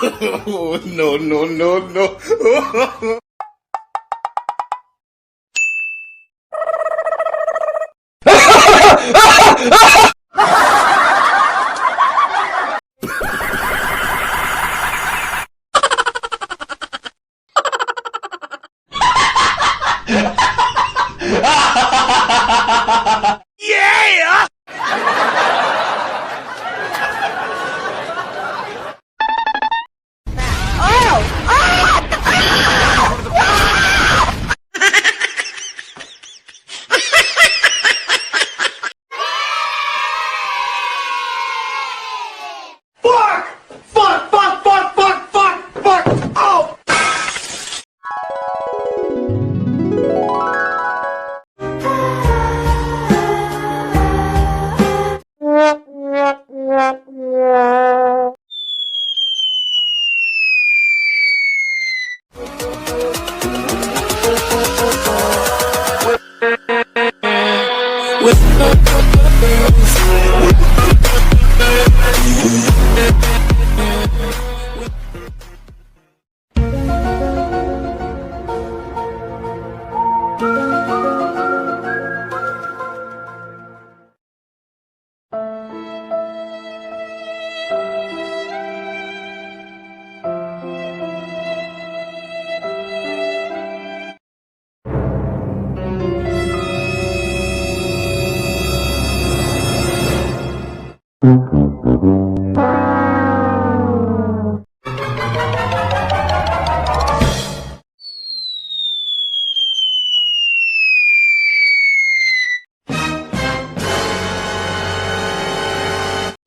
Oh, no, no, no, no. Yeah! Fuck! Fuck! Fuck! Fuck! Fuck! Fuck! Fuck! Oh!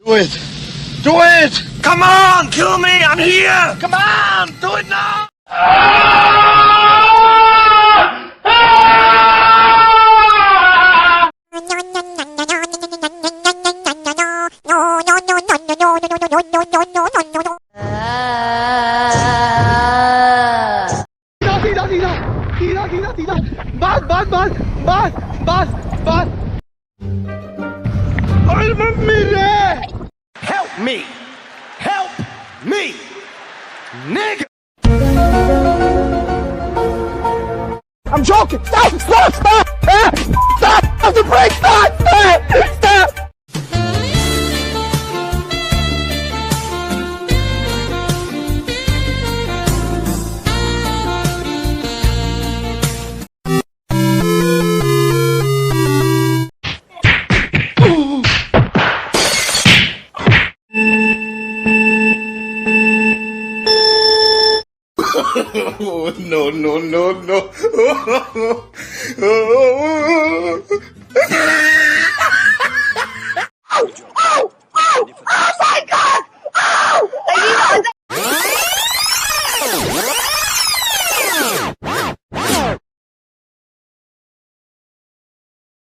Do it! Do it! Come on! Kill me! I'm here! Come on! Do it now! Help me! Help me! Nigga! I'm joking! Stop! Stop! Stop! Ah! Stop! Stop the brake! Stop! Stop! Stop! Oh, no, no, no, no.